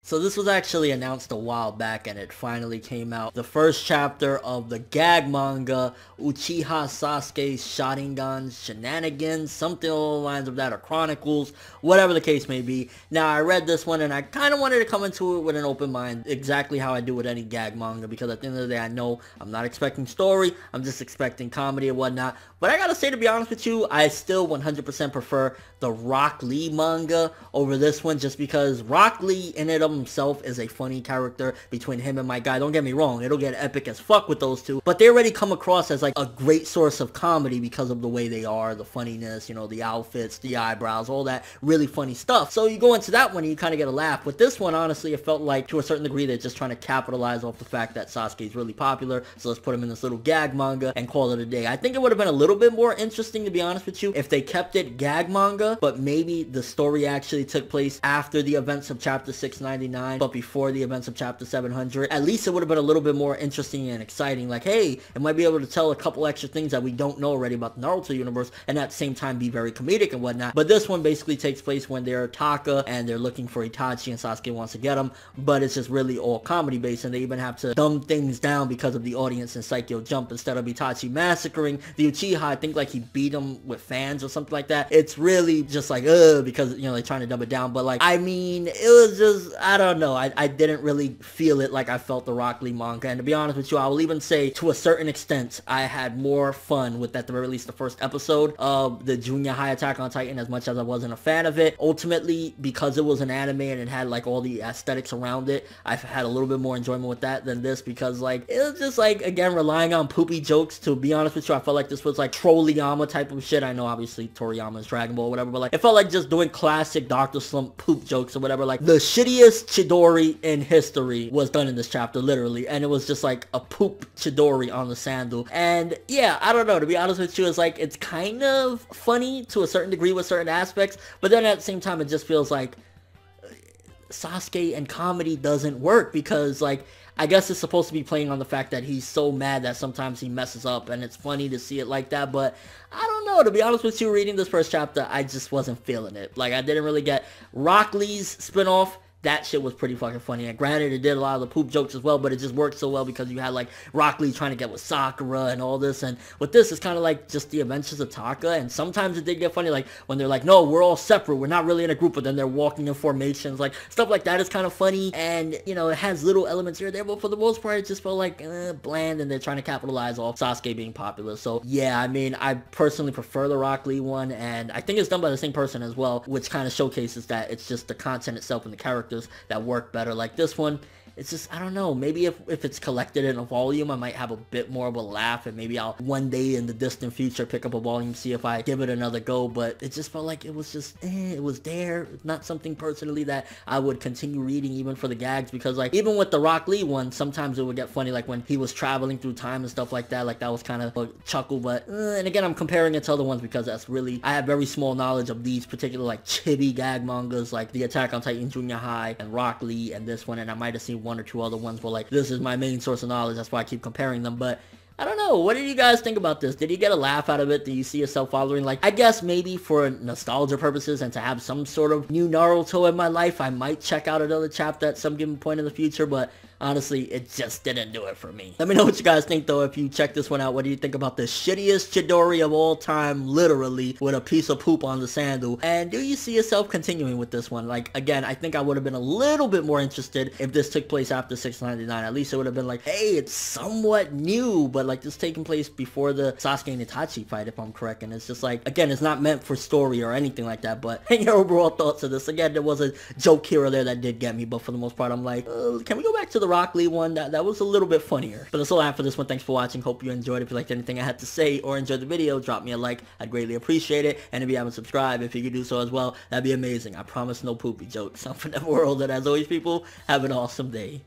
So this was actually announced a while back and it finally came out. The first chapter of the gag manga, Uchiha Sasuke Sharingan Shenanigans, something along the lines of that, or Chronicles, whatever the case may be. Now I read this one and I kind of wanted to come into it with an open mind, exactly how I do with any gag manga, because at the end of the day I know I'm not expecting story, I'm just expecting comedy and whatnot. But I gotta say, to be honest with you, I still 100% prefer the Rock Lee manga over this one, just because Rock Lee in it of himself is a funny character between him and my guy. Don't get me wrong, it'll get epic as fuck with those two, but they already come across as like a great source of comedy because of the way they are, the funniness, you know, the outfits, the eyebrows, all that really funny stuff. So you go into that one and you kind of get a laugh. With this one, honestly, it felt like to a certain degree they're just trying to capitalize off the fact that Sasuke is really popular, so let's put him in this little gag manga and call it a day. I think it would have been a little bit more interesting, to be honest with you, if they kept it gag manga, but maybe the story actually took place after the events of chapter 699, but before the events of chapter 700. At least it would have been a little bit more interesting and exciting. Like, hey, it might be able to tell a couple extra things that we don't know already about the Naruto universe, and at the same time be very comedic and whatnot. But this one basically takes place when they're Taka and they're looking for Itachi and Sasuke wants to get him, but it's just really all comedy based, and they even have to dumb things down because of the audience in Psycho Jump. Instead of Itachi massacring the Uchiha, I think like he beat him with fans or something like that. It's really just like, because, you know, they're trying to dumb it down. But like, I mean, it was just, I don't know, I didn't really feel it like I felt the Rock Lee manga. And to be honest with you, I will even say to a certain extent, I had more fun with, at the very least, the first episode of the Junior High Attack on Titan, as much as I wasn't a fan of it. Ultimately, because it was an anime and it had like all the aesthetics around it, I've had a little bit more enjoyment with that than this, because like, it was just like, again, relying on poopy jokes. To be honest with you, I felt like this was like Trolleyama type of shit. I know obviously Toriyama's Dragon Ball or whatever, but like, it felt like just doing classic Dr. Slump poop jokes or whatever. Like, the shittiest Chidori in history was done in this chapter, literally, and it was just like a poop Chidori on the sandal. And yeah, I don't know, to be honest with you, it's like, it's kind of funny to a certain degree with certain aspects, but then at the same time it just feels like Sasuke and comedy doesn't work, because like, I guess it's supposed to be playing on the fact that he's so mad that sometimes he messes up, and it's funny to see it like that. But I don't know, to be honest with you, reading this first chapter, I just wasn't feeling it. Like, I didn't really get Rock Lee's spinoff. That shit was pretty fucking funny, and granted it did a lot of the poop jokes as well, but it just worked so well because you had like Rock Lee trying to get with Sakura and all this, and with this it's kind of like just the adventures of Taka. And sometimes it did get funny, like when they're like, no, we're all separate, we're not really in a group, but then they're walking in formations, like stuff like that is kind of funny. And you know, it has little elements here and there, but for the most part it just felt like bland, and they're trying to capitalize off Sasuke being popular. So yeah, I mean, I personally prefer the Rock Lee one, and I think it's done by the same person as well, which kind of showcases that it's just the content itself and the characters that work better. Like this one, it's just, I don't know, maybe if it's collected in a volume, I might have a bit more of a laugh, and maybe I'll one day in the distant future pick up a volume, see if I give it another go. But it just felt like it was just, it was there. It's not something personally that I would continue reading even for the gags, because like, even with the Rock Lee one, sometimes it would get funny, like when he was traveling through time and stuff like that. Like, that was kind of a chuckle. But and again, I'm comparing it to other ones because that's really, I have very small knowledge of these particular like chibi gag mangas, like the Attack on Titan Junior High and Rock Lee and this one, and I might have seen one or two other ones, but like, this is my main source of knowledge, that's why I keep comparing them. But I don't know, what did you guys think about this? Did you get a laugh out of it? Do you see yourself following? Like, I guess maybe for nostalgia purposes and to have some sort of new Naruto in my life, I might check out another chapter at some given point in the future, but honestly, it just didn't do it for me. Let me know what you guys think, though, if you check this one out. What do you think about the shittiest Chidori of all time, literally, with a piece of poop on the sandal? And do you see yourself continuing with this one? Like, again, I think I would have been a little bit more interested if this took place after 699. At least it would have been like, hey, it's somewhat new, but like, this taking place before the Sasuke and Itachi fight, if I'm correct. And it's just like, again, it's not meant for story or anything like that. But your overall thoughts of this? Again, there was a joke here or there that did get me, but for the most part, I'm like, can we go back to the Rock Lee one? That was a little bit funnier. But that's all I have for this one. Thanks for watching. Hope you enjoyed. If you liked anything I had to say or enjoyed the video, drop me a like. I'd greatly appreciate it. And if you haven't subscribed, if you could do so as well, that'd be amazing. I promise no poopy jokes. I'm ForneverWorld, and as always, people, have an awesome day.